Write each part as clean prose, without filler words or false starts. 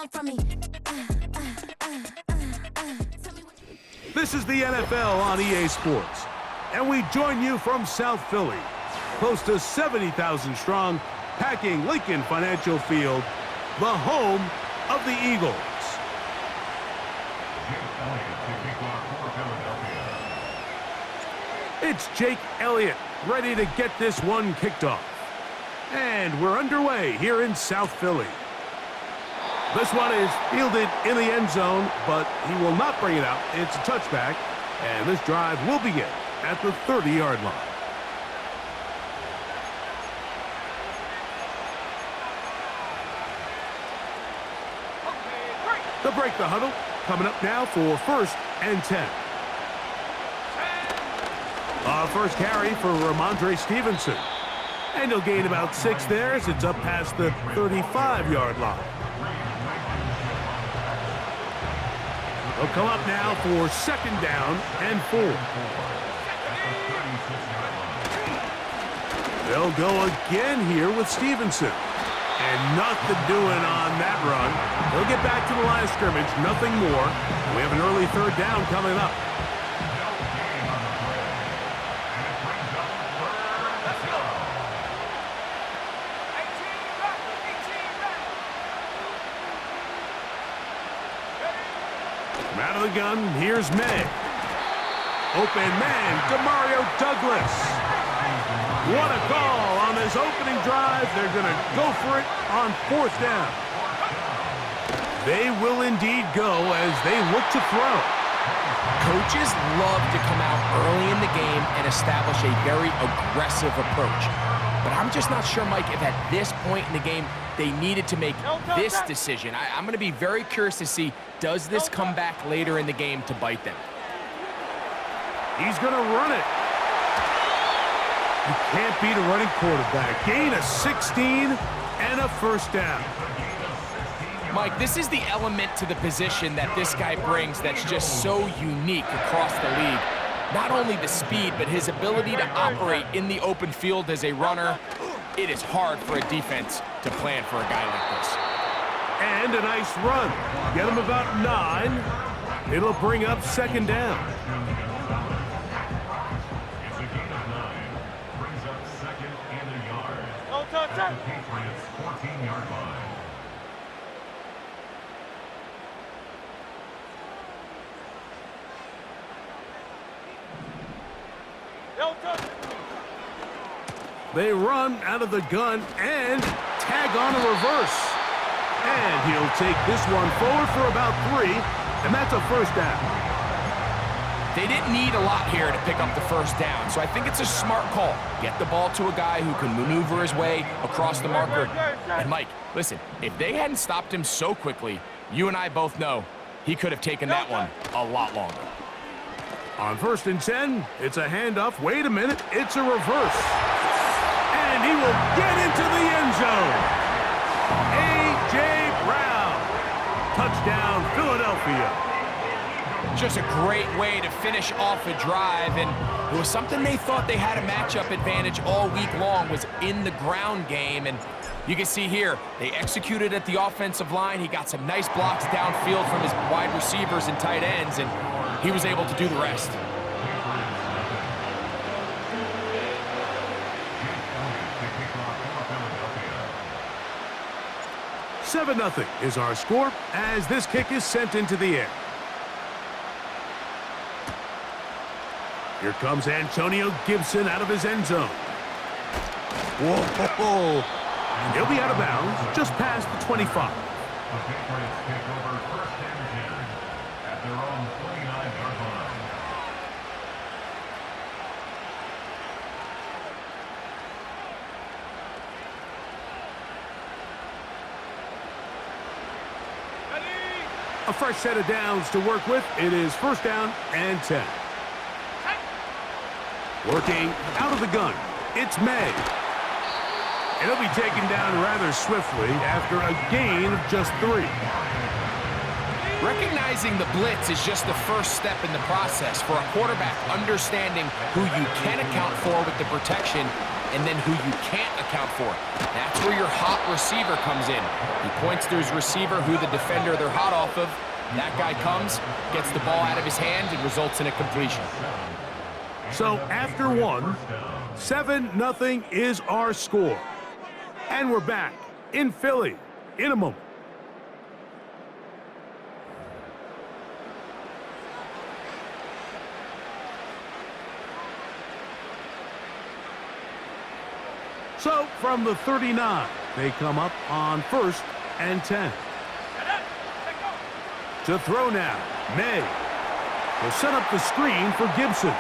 down from me. This is the NFL on EA Sports, and we join you from South Philly, close to 70,000 strong, packing Lincoln Financial Field, the home of the Eagles. It's Jake Elliott ready to get this one kicked off. And we're underway here in South Philly. This one is fielded in the end zone, but he will not bring it out. It's a touchback, and this drive will begin at the 30-yard line. They'll break the huddle. Coming up now for 1st and 10. First carry for Ramondre Stevenson. And he'll gain about 6 there as it's up past the 35-yard line. They'll come up now for 2nd down and 4. They'll go again here with Stevenson. And nothing doing on that run. They'll get back to the line of scrimmage, nothing more. We have an early 3rd down coming up. From out of the gun, here's May. Open man, Demario Douglas. What a call on this opening drive. They're going to go for it on 4th down. They will indeed go as they look to throw. Coaches love to come out early in the game and establish a very aggressive approach. But I'm just not sure, Mike, if at this point in the game they needed to make this decision. I'm going to be very curious to see, does this come back later in the game to bite them? He's going to run it. You can't beat a running quarterback. Gain of 16 and a 1st down. Mike, this is the element to the position that this guy brings that's just so unique across the league. Not only the speed, but his ability to operate in the open field as a runner. It is hard for a defense to plan for a guy like this. And a nice run. Get him about 9. It'll bring up 2nd down. Patriots 14-yard line. They run out of the gun and tag on a reverse. And he'll take this one forward for about 3, and that's a 1st down. They didn't need a lot here to pick up the 1st down, so I think it's a smart call. Get the ball to a guy who can maneuver his way across the marker. And Mike, listen, if they hadn't stopped him so quickly, you and I both know he could have taken that one a lot longer. On 1st and 10, it's a handoff. Wait a minute, it's a reverse. And he will get into the end zone. A.J. Brown. Touchdown, Philadelphia. Just a great way to finish off a drive, and it was something they thought they had a matchup advantage all week long, was in the ground game. And you can see here, they executed at the offensive line. He got some nice blocks downfield from his wide receivers and tight ends, and he was able to do the rest. $7-0 is our score as this kick is sent into the air. Here comes Antonio Gibson out of his end zone. Whoa! And he'll be out of bounds just past the 25. The Patriots take over 1st and 10 at their own 29-yard line. A fresh set of downs to work with. It is 1st down and 10. Working out of the gun, it's May. And he'll be taken down rather swiftly after a gain of just 3. Recognizing the blitz is just the first step in the process for a quarterback, understanding who you can account for with the protection and then who you can't account for. That's where your hot receiver comes in. He points to his receiver, who the defender they're hot off of. That guy comes, gets the ball out of his hand, and results in a completion. So after one, 7-0 is our score. And we're back in Philly in a moment. So from the 39, they come up on 1st and 10. To throw now, May will set up the screen for Gibson.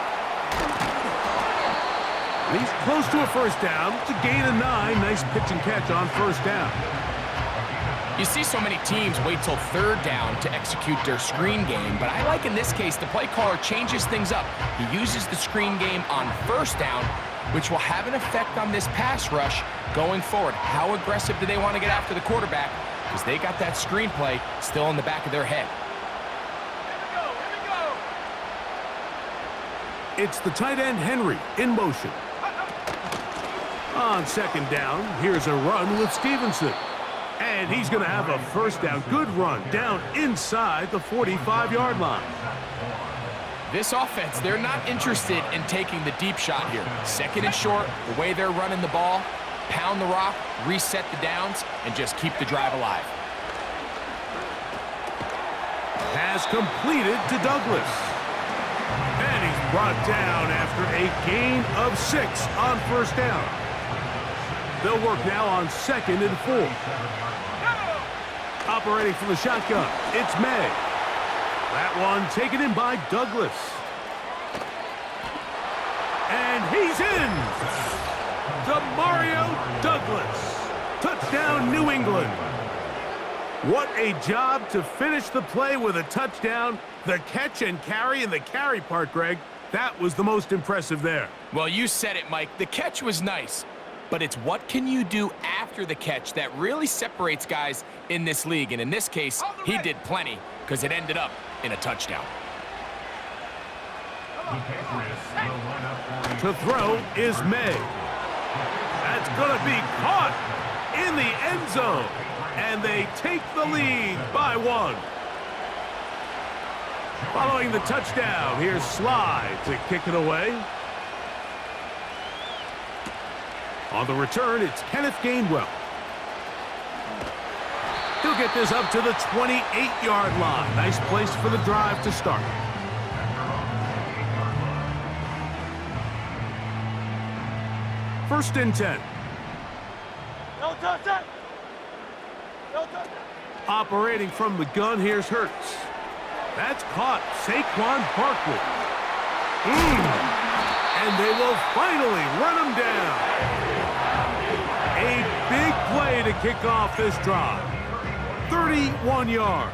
And he's close to a first down. It's a gain of 9. Nice pitch and catch on first down. You see so many teams wait till 3rd down to execute their screen game, but I like in this case the play caller changes things up. He uses the screen game on 1st down, which will have an effect on this pass rush going forward. How aggressive do they want to get after the quarterback? Because they got that screenplay still in the back of their head. It's the tight end Henry in motion. On 2nd down, here's a run with Stevenson. And he's going to have a first down. Good run down inside the 45-yard line. This offense, they're not interested in taking the deep shot here. 2nd and short, the way they're running the ball, pound the rock, reset the downs, and just keep the drive alive. Pass completed to Douglas. And he's brought down after a gain of 6 on 1st down. They'll work now on 2nd and 4. Operating from the shotgun, it's May. That one taken in by Douglas. And he's in! Mario Douglas. Touchdown, New England. What a job to finish the play with a touchdown. The catch and carry, and the carry part, Greg, that was the most impressive there. Well, you said it, Mike. The catch was nice, but it's what can you do after the catch that really separates guys in this league. And in this case, he did plenty because it ended up in a touchdown. To throw is May. That's going to be caught in the end zone. And they take the lead by 1. Following the touchdown, here's Slide to kick it away. On the return, it's Kenneth Gainwell. He'll get this up to the 28-yard line. Nice place for the drive to start. First and 10. No touchdown. No touchdown. Operating from the gun, here's Hurts. That's caught. Saquon Barkley. And they will finally run him down. A big play to kick off this drive. 31 yards.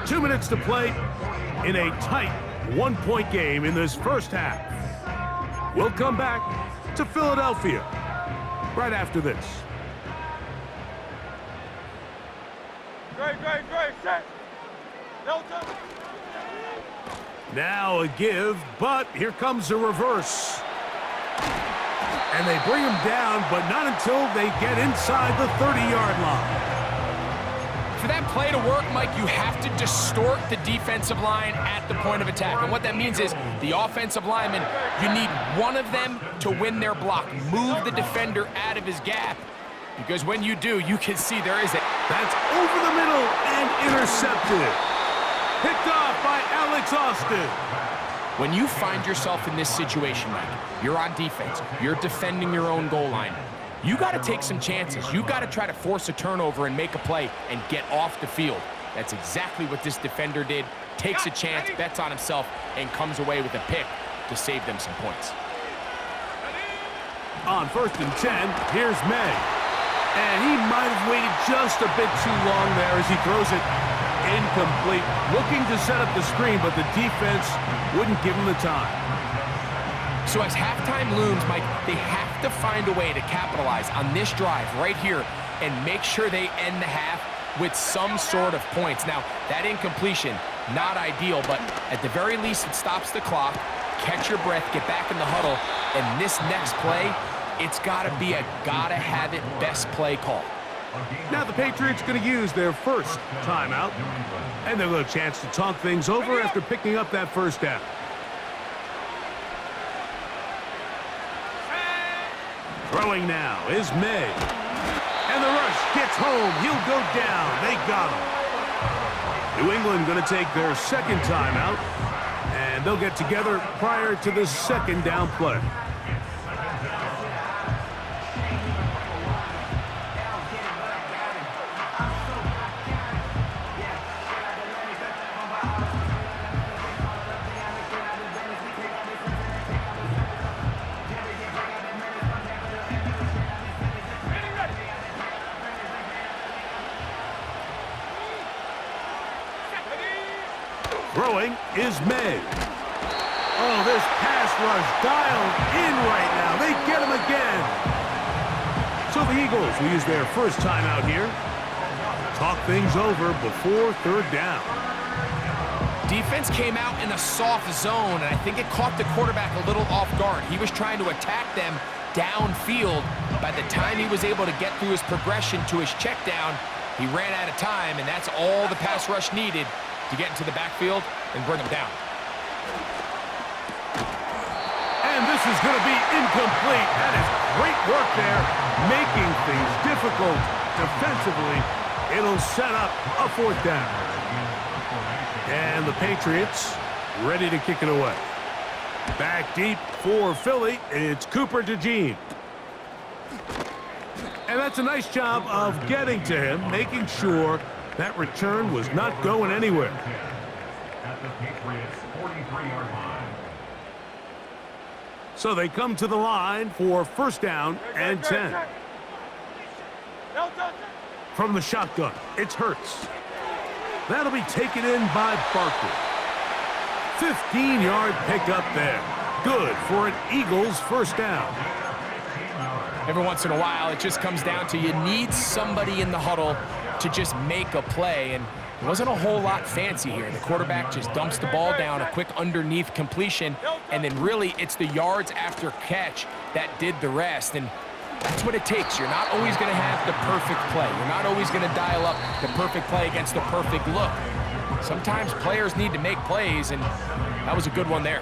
2 minutes to play in a tight 1-point game in this first half. We'll come back to Philadelphia right after this. Great, set. No touchdown. Now a give, but here comes a reverse. And they bring him down, but not until they get inside the 30-yard line. For that play to work, Mike, you have to distort the defensive line at the point of attack. And what that means is the offensive lineman, you need one of them to win their block. Move the defender out of his gap. Because when you do, you can see there is a... That's over the middle and intercepted. Picked off by Alex Austin. When you find yourself in this situation, Mike, you're on defense, you're defending your own goal line, you got to take some chances. You got to try to force a turnover and make a play and get off the field. That's exactly what this defender did. Takes a chance, bets on himself, and comes away with a pick to save them some points. On 1st and 10, here's May. And he might have waited just a bit too long there as he throws it incomplete. Looking to set up the screen, but the defense wouldn't give him the time. So as halftime looms, Mike, they have to find a way to capitalize on this drive right here and make sure they end the half with some sort of points. Now, that incompletion, not ideal, but at the very least, it stops the clock, catch your breath, get back in the huddle, and this next play, it's got to be a gotta-have-it best play call. Now the Patriots going to use their first timeout, and they'll get a chance to talk things over after picking up that first down. Throwing now is May. And the rush gets home. He'll go down. They got him. New England going to take their second timeout, and they'll get together prior to the second down play. Throwing is May. Oh, this pass rush dialed in right now. They get him again. So the Eagles will use their first timeout here. Talk things over before third down. Defense came out in a soft zone, and I think it caught the quarterback a little off guard. He was trying to attack them downfield. By the time he was able to get through his progression to his check down, he ran out of time, and that's all the pass rush needed to get into the backfield and bring him down. And this is going to be incomplete. That is great work there, making things difficult defensively. It'll set up a fourth down. And the Patriots ready to kick it away. Back deep for Philly, it's Cooper DeJean. And that's a nice job of getting to him, making sure that return was not going anywhere. At the Patriots' 43-yard line. So they come to the line for first down and 10. From the shotgun, it's Hurts. That'll be taken in by Barkley. 15-yard pickup there. Good for an Eagles first down. Every once in a while, it just comes down to you need somebody in the huddle to just make a play, and it wasn't a whole lot fancy here. The quarterback just dumps the ball down, a quick underneath completion, and then really it's the yards after catch that did the rest, and that's what it takes. You're not always going to have the perfect play. You're not always going to dial up the perfect play against the perfect look. Sometimes players need to make plays, and that was a good one there.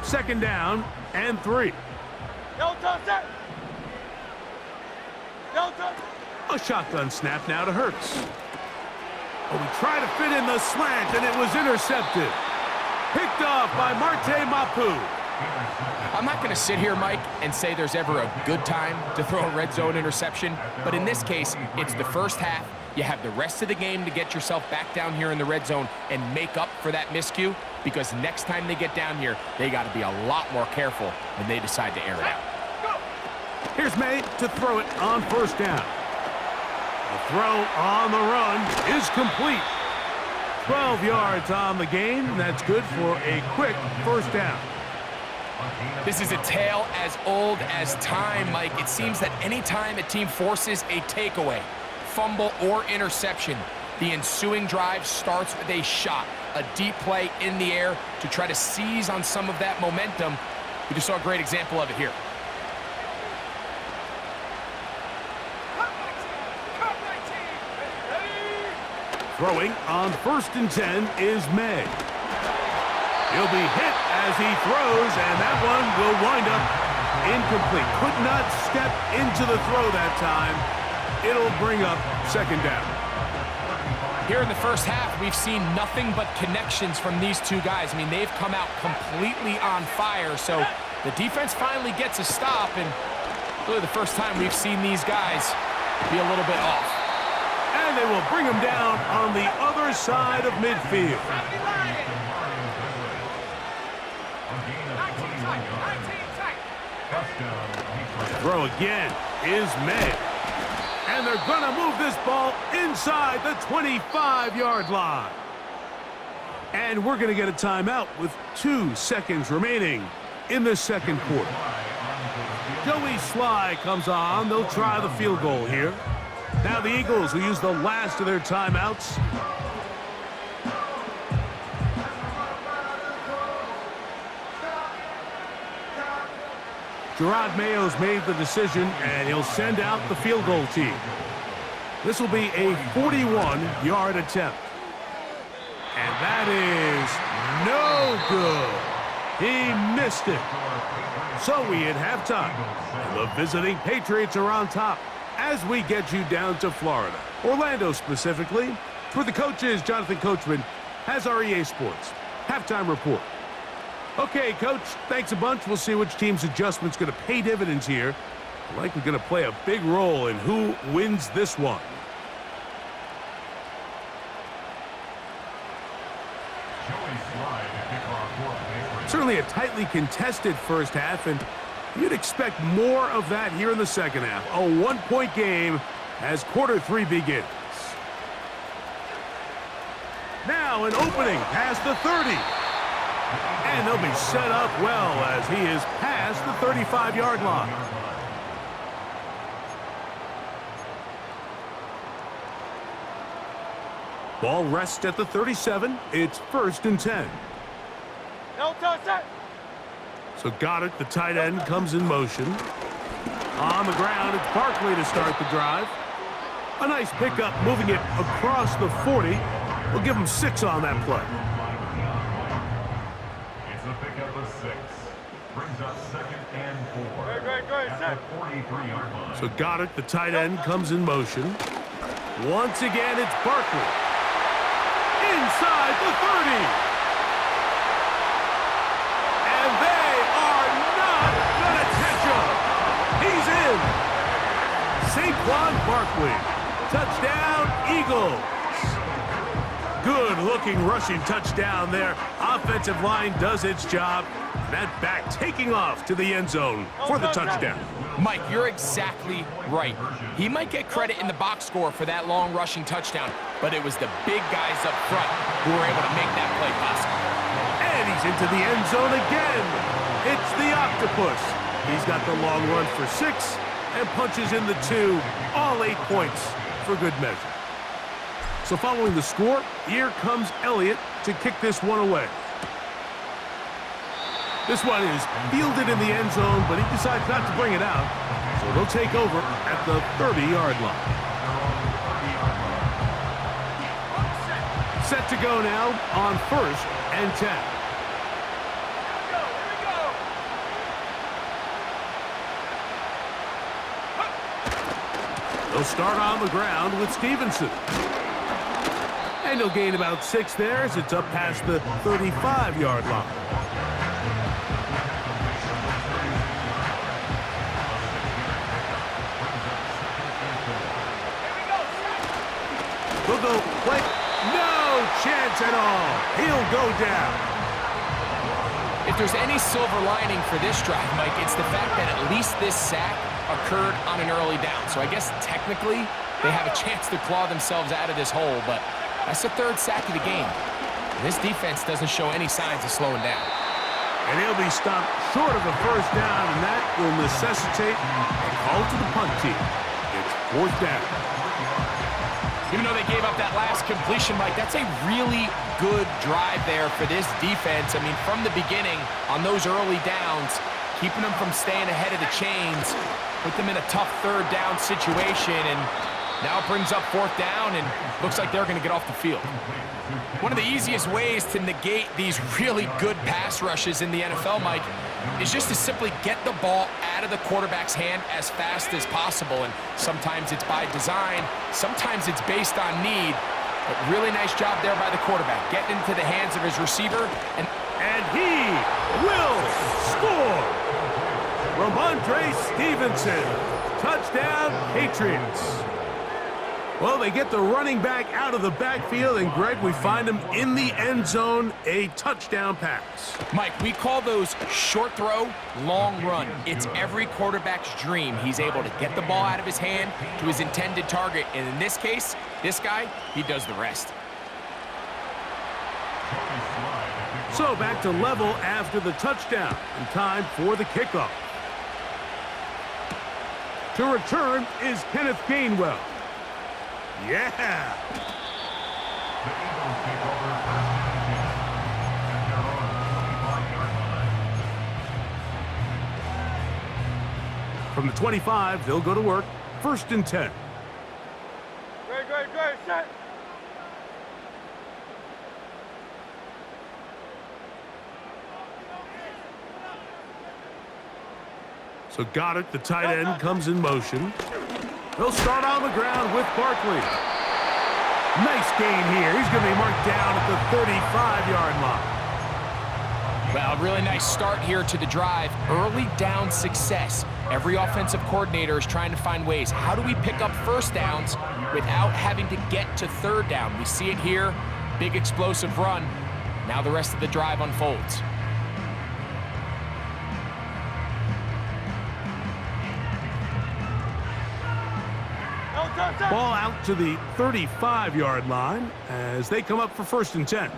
Second down and 3. A shotgun snap now to Hurts. Oh, he tried to fit in the slant, and it was intercepted. Picked off by Marte Mapu. I'm not going to sit here, Mike, and say there's ever a good time to throw a red zone interception, but in this case, it's the first half. You have the rest of the game to get yourself back down here in the red zone and make up for that miscue, because next time they get down here, they got to be a lot more careful when they decide to air it out. Here's May to throw it on first down. The throw on the run is complete. 12 yards on the game. That's good for a quick first down. This is a tale as old as time, Mike. It seems that anytime a team forces a takeaway, fumble, or interception, the ensuing drive starts with a shot, a deep play in the air to try to seize on some of that momentum. We just saw a great example of it here. Throwing on first and 10 is May. He'll be hit as he throws, and that one will wind up incomplete. Could not step into the throw that time. It'll bring up second down. Here in the first half, we've seen nothing but connections from these two guys. I mean, they've come out completely on fire, so the defense finally gets a stop, and really the first time we've seen these guys be a little bit off. And they will bring him down on the other side of midfield. Throw again is May. And they're going to move this ball inside the 25-yard line. And we're going to get a timeout with 2 seconds remaining in the second quarter. Joey Sly comes on. They'll try the field goal here. Now the Eagles will use the last of their timeouts. Gerard Mayo's made the decision, and he'll send out the field goal team. This will be a 41-yard attempt. And that is no good. He missed it. So we hit halftime. And the visiting Patriots are on top as we get you down to Florida. Orlando specifically. For the coaches, Jonathan Coachman has our EA Sports halftime report. Okay, Coach, thanks a bunch. We'll see which team's adjustment's going to pay dividends here. Likely going to play a big role in who wins this one. Certainly a tightly contested first half, and you'd expect more of that here in the second half. A one-point game as quarter 3 begins. Now an opening past the 30. And they'll be set up well as he is past the 35-yard line. Ball rests at the 37. It's 1st and 10. No touch, set. So Goddard, the tight end, comes in motion. On the ground, it's Barkley to start the drive. A nice pickup, moving it across the 40. We'll give him 6 on that play. It's a pickup of 6. Brings up 2nd and 4. Great, At set. the 43-yard line. So Goddard, the tight end, comes in motion. Once again, it's Barkley. Inside the 30. And they are not going to catch him. He's in. Saquon Barkley. Touchdown, Eagles. Good-looking rushing touchdown there. Offensive line does its job. That back taking off to the end zone for the touchdown. Mike, you're exactly right. He might get credit in the box score for that long rushing touchdown, but it was the big guys up front who were able to make that play possible. And he's into the end zone again. It's the octopus. He's got the long run for 6 and punches in the 2. All 8 points for good measure. So following the score, here comes Elliott to kick this one away. This one is fielded in the end zone, but he decides not to bring it out. So they'll take over at the 30-yard line. Set to go now on 1st and 10. They'll start on the ground with Stevenson. And he'll gain about 6 there as it's up past the 35-yard line. We'll go quick. No chance at all. He'll go down. If there's any silver lining for this drive, Mike, it's the fact that at least this sack occurred on an early down. So I guess technically they have a chance to claw themselves out of this hole, but that's the 3rd sack of the game. And this defense doesn't show any signs of slowing down. And he'll be stopped short of a 1st down, and that will necessitate a call to the punt team. It's 4th down. Even though they gave up that last completion, Mike, that's a really good drive there for this defense. I mean, from the beginning, on those early downs, keeping them from staying ahead of the chains, put them in a tough 3rd down situation, and now it brings up 4th down, and looks like they're going to get off the field. One of the easiest ways to negate these really good pass rushes in the NFL, Mike, is just to simply get the ball out of the quarterback's hand as fast as possible. And sometimes it's by design, sometimes it's based on need. But really nice job there by the quarterback, getting into the hands of his receiver. And he will score. Ramondre Stevenson. Touchdown, Patriots. Well, they get the running back out of the backfield, and Greg, we find him in the end zone, a touchdown pass. Mike, we call those short throw, long run. It's every quarterback's dream. He's able to get the ball out of his hand to his intended target, and in this case, this guy, he does the rest. So back to level after the touchdown, and time for the kickoff. To return is Kenneth Gainwell. Yeah! The Eagles take over 1st and 10 at their own 25-yard line. From the 25, they'll go to work. 1st and 10. Great, set. So Goddard, the tight end, comes in motion. They'll start on the ground with Barkley. Nice gain here. He's going to be marked down at the 35-yard line. Well, really nice start here to the drive. Early down success. Every offensive coordinator is trying to find ways. How do we pick up first downs without having to get to third down? We see it here. Big explosive run. Now the rest of the drive unfolds. Ball out to the 35-yard line as they come up for 1st and 10.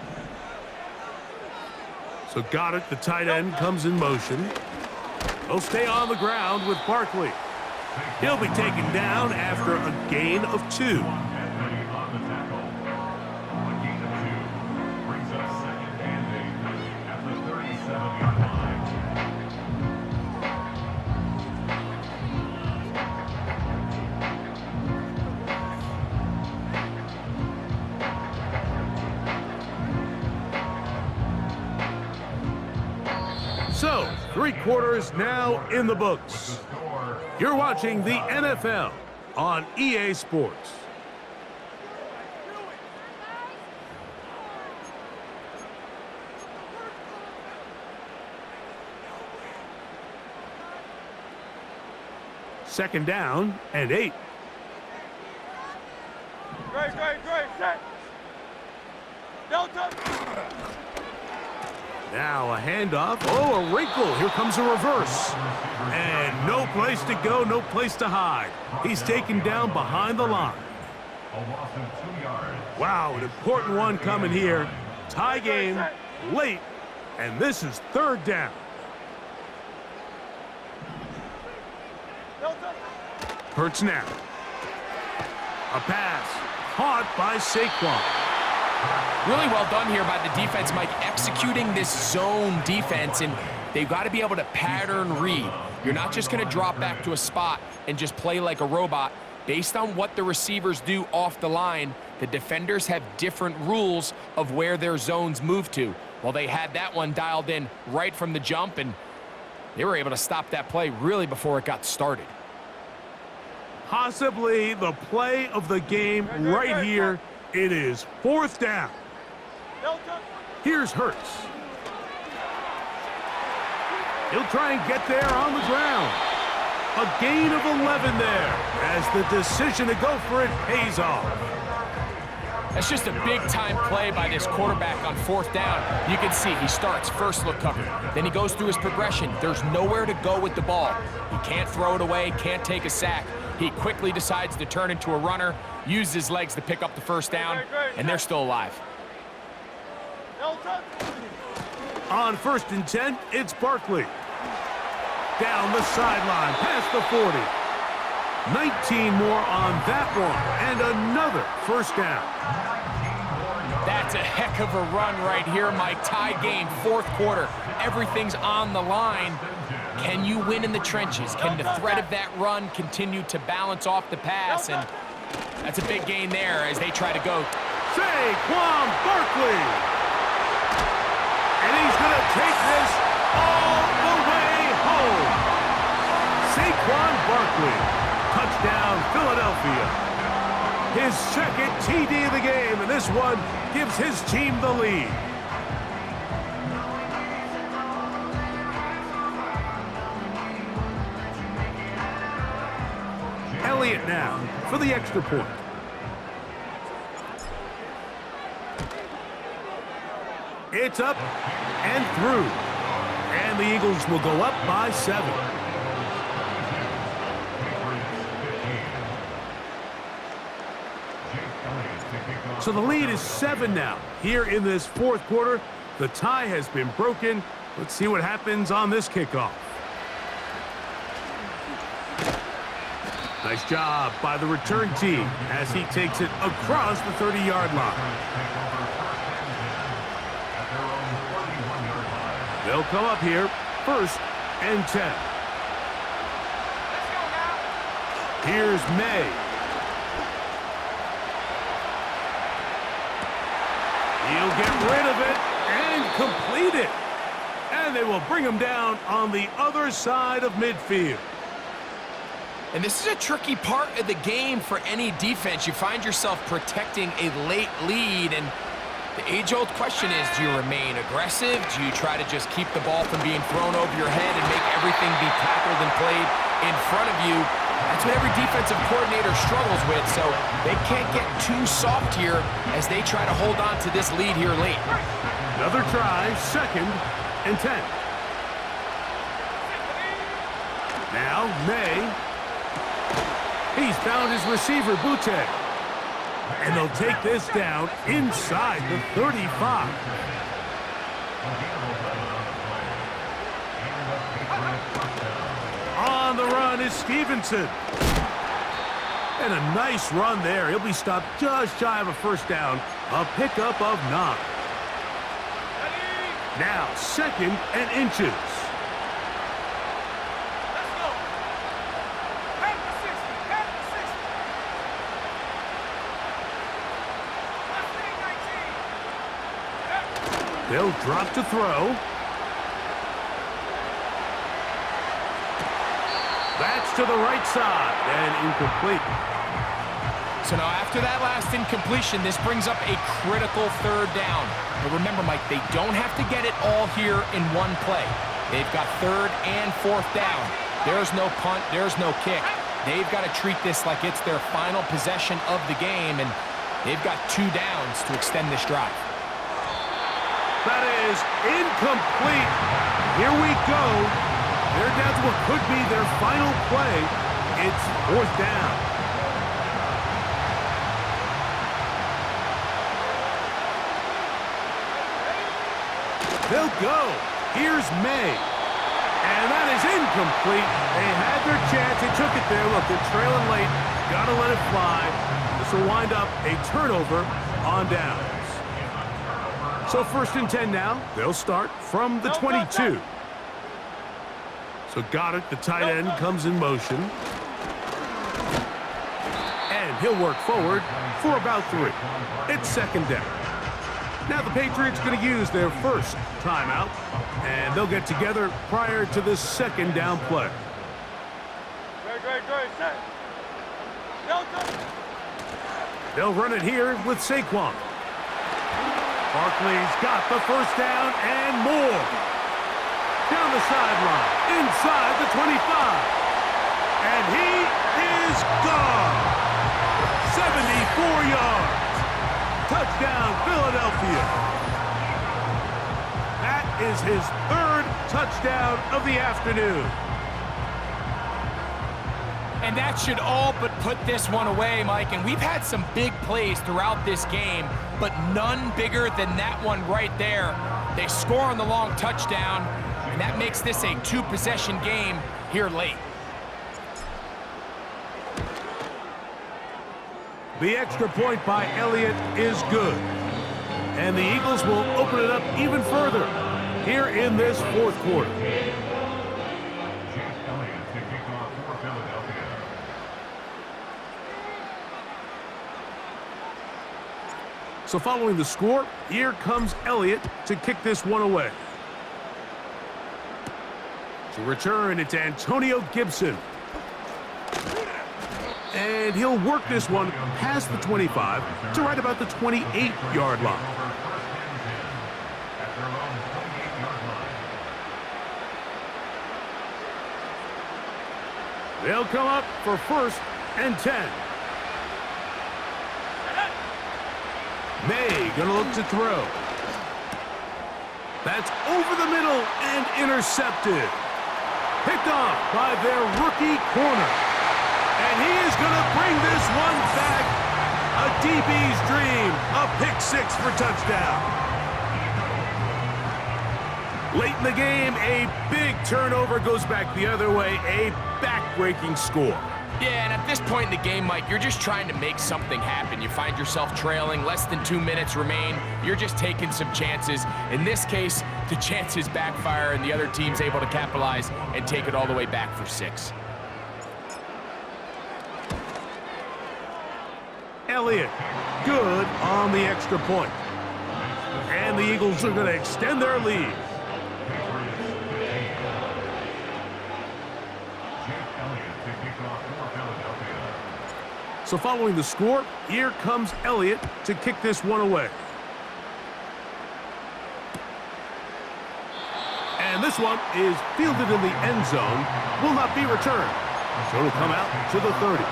So Goddard, the tight end, comes in motion. He'll stay on the ground with Barkley. He'll be taken down after a gain of 2. So, 3 quarters now in the books. You're watching the NFL on EA Sports. Second down and 8. Great, set. Delta. Now a handoff. Oh, a wrinkle. Here comes a reverse. And no place to go, no place to hide. He's taken down behind the line. Wow, an important one coming here. Tie game, late, and this is 3rd down. Hurts now. A pass caught by Saquon. Really well done here by the defense, Mike, executing this zone defense, and they've got to be able to pattern read. You're not just going to drop back to a spot and just play like a robot. Based on what the receivers do off the line, the defenders have different rules of where their zones move to. Well, they had that one dialed in right from the jump, and they were able to stop that play really before it got started. Possibly the play of the game right here. It is 4th down. Here's Hurts. He'll try and get there on the ground. A gain of 11 there as the decision to go for it pays off. That's just a big-time play by this quarterback on 4th down. You can see he starts first look cover. Then he goes through his progression. There's nowhere to go with the ball. He can't throw it away, can't take a sack. He quickly decides to turn into a runner, use his legs to pick up the 1st down, and they're still alive. On 1st and 10, it's Barkley. Down the sideline, past the 40. 19 more on that one, and another 1st down. That's a heck of a run right here, Mike. Tie game, 4th quarter. Everything's on the line. Can you win in the trenches? Can the threat of that run continue to balance off the pass? And that's a big gain there as they try to go. Saquon Barkley. And he's going to take this all the way home. Saquon Barkley. Touchdown, Philadelphia. His 2nd TD of the game, and this one gives his team the lead. Elliott now for the extra point. It's up and through. And the Eagles will go up by 7. So the lead is 7 now. Here in this 4th quarter, the tie has been broken. Let's see what happens on this kickoff. Nice job by the return team as he takes it across the 30-yard line. They'll come up here, 1st and 10. Here's May. He'll get rid of it and complete it. And they will bring him down on the other side of midfield. And this is a tricky part of the game for any defense. You find yourself protecting a late lead, and the age-old question is, do you remain aggressive? Do you try to just keep the ball from being thrown over your head and make everything be tackled and played in front of you? That's what every defensive coordinator struggles with, so they can't get too soft here as they try to hold on to this lead here late. Another try, 2nd and 10. Now, May. He's found his receiver, Butte. And they'll take this down inside the 35. On the run is Stevenson. And a nice run there. He'll be stopped just shy of a first down. A pickup of 9. Now, 2nd and inches. They'll drop to throw. That's to the right side and incomplete. So now after that last incompletion, this brings up a critical 3rd down. But remember, Mike, they don't have to get it all here in one play. They've got 3rd and 4th down. There's no punt, there's no kick. They've got to treat this like it's their final possession of the game, and they've got 2 downs to extend this drive. That is incomplete. Here we go. They're down to what could be their final play. It's 4th down. They'll go. Here's May. And that is incomplete. They had their chance. They took it there. Look, they're trailing late. Got to let it fly. This will wind up a turnover on downs. So 1st and 10 now. They'll start from the 22. So got it. The tight end comes in motion. And he'll work forward for about 3. It's 2nd down. Now the Patriots going to use their first timeout. And they'll get together prior to this 2nd down play. Great, set. They'll run it here with Saquon. Barkley's got the 1st down and more. Down the sideline, inside the 25. And he is gone. 74 yards. Touchdown, Philadelphia. That is his 3rd touchdown of the afternoon. And that should all but put this one away, Mike. And we've had some big plays throughout this game, but none bigger than that one right there. They score on the long touchdown, and that makes this a 2-possession game here late. The extra point by Elliott is good. And the Eagles will open it up even further here in this 4th quarter. So following the score, here comes Elliott to kick this one away. To return, it's Antonio Gibson. And he'll work this one past the 25 to right about the 28-yard line. They'll come up for 1st and 10. May gonna look to throw. That's over the middle and intercepted. Picked off by their rookie corner. And he is gonna bring this one back. A DB's dream. A pick-6 for touchdown. Late in the game, a big turnover goes back the other way. A back-breaking score. Yeah, and at this point in the game, Mike, you're just trying to make something happen. You find yourself trailing, less than 2 minutes remain. You're just taking some chances. In this case, the chances backfire, and the other team's able to capitalize and take it all the way back for 6. Elliott. Good on the extra point. And the Eagles are going to extend their lead. So following the score, here comes Elliott to kick this one away. And this one is fielded in the end zone, will not be returned. So it'll come out to the 30.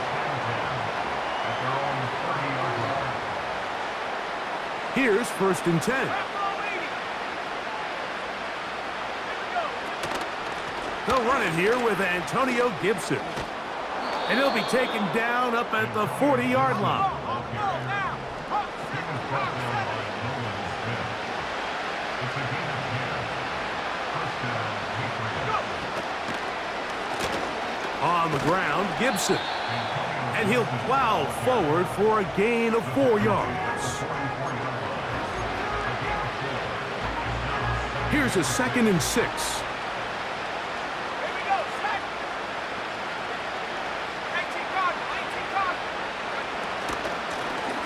Here's 1st and 10. They'll run it here with Antonio Gibson. And he'll be taken down up at the 40-yard line. On the ground, Gibson. And he'll plow forward for a gain of 4 yards. Here's a 2nd and 6.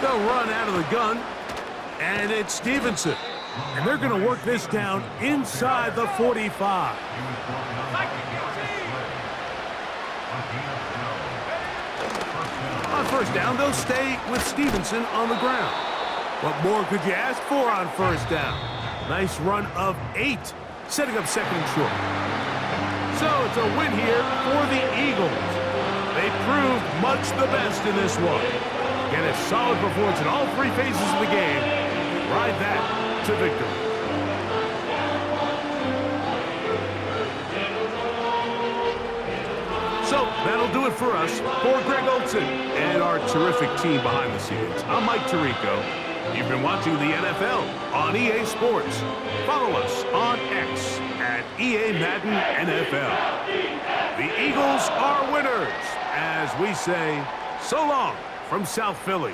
They'll run out of the gun, and it's Stevenson. And they're going to work this down inside the 45. On 1st down, they'll stay with Stevenson on the ground. What more could you ask for on 1st down? Nice run of 8, setting up 2nd and short. So it's a win here for the Eagles. They proved much the best in this one. Get a solid performance in all 3 phases of the game. Ride that to victory. So that'll do it for us. For Greg Olson and our terrific team behind the scenes, I'm Mike Tirico. You've been watching the NFL on EA Sports. Follow us on X at EA Madden NFL. The Eagles are winners, as we say, so long from South Philly.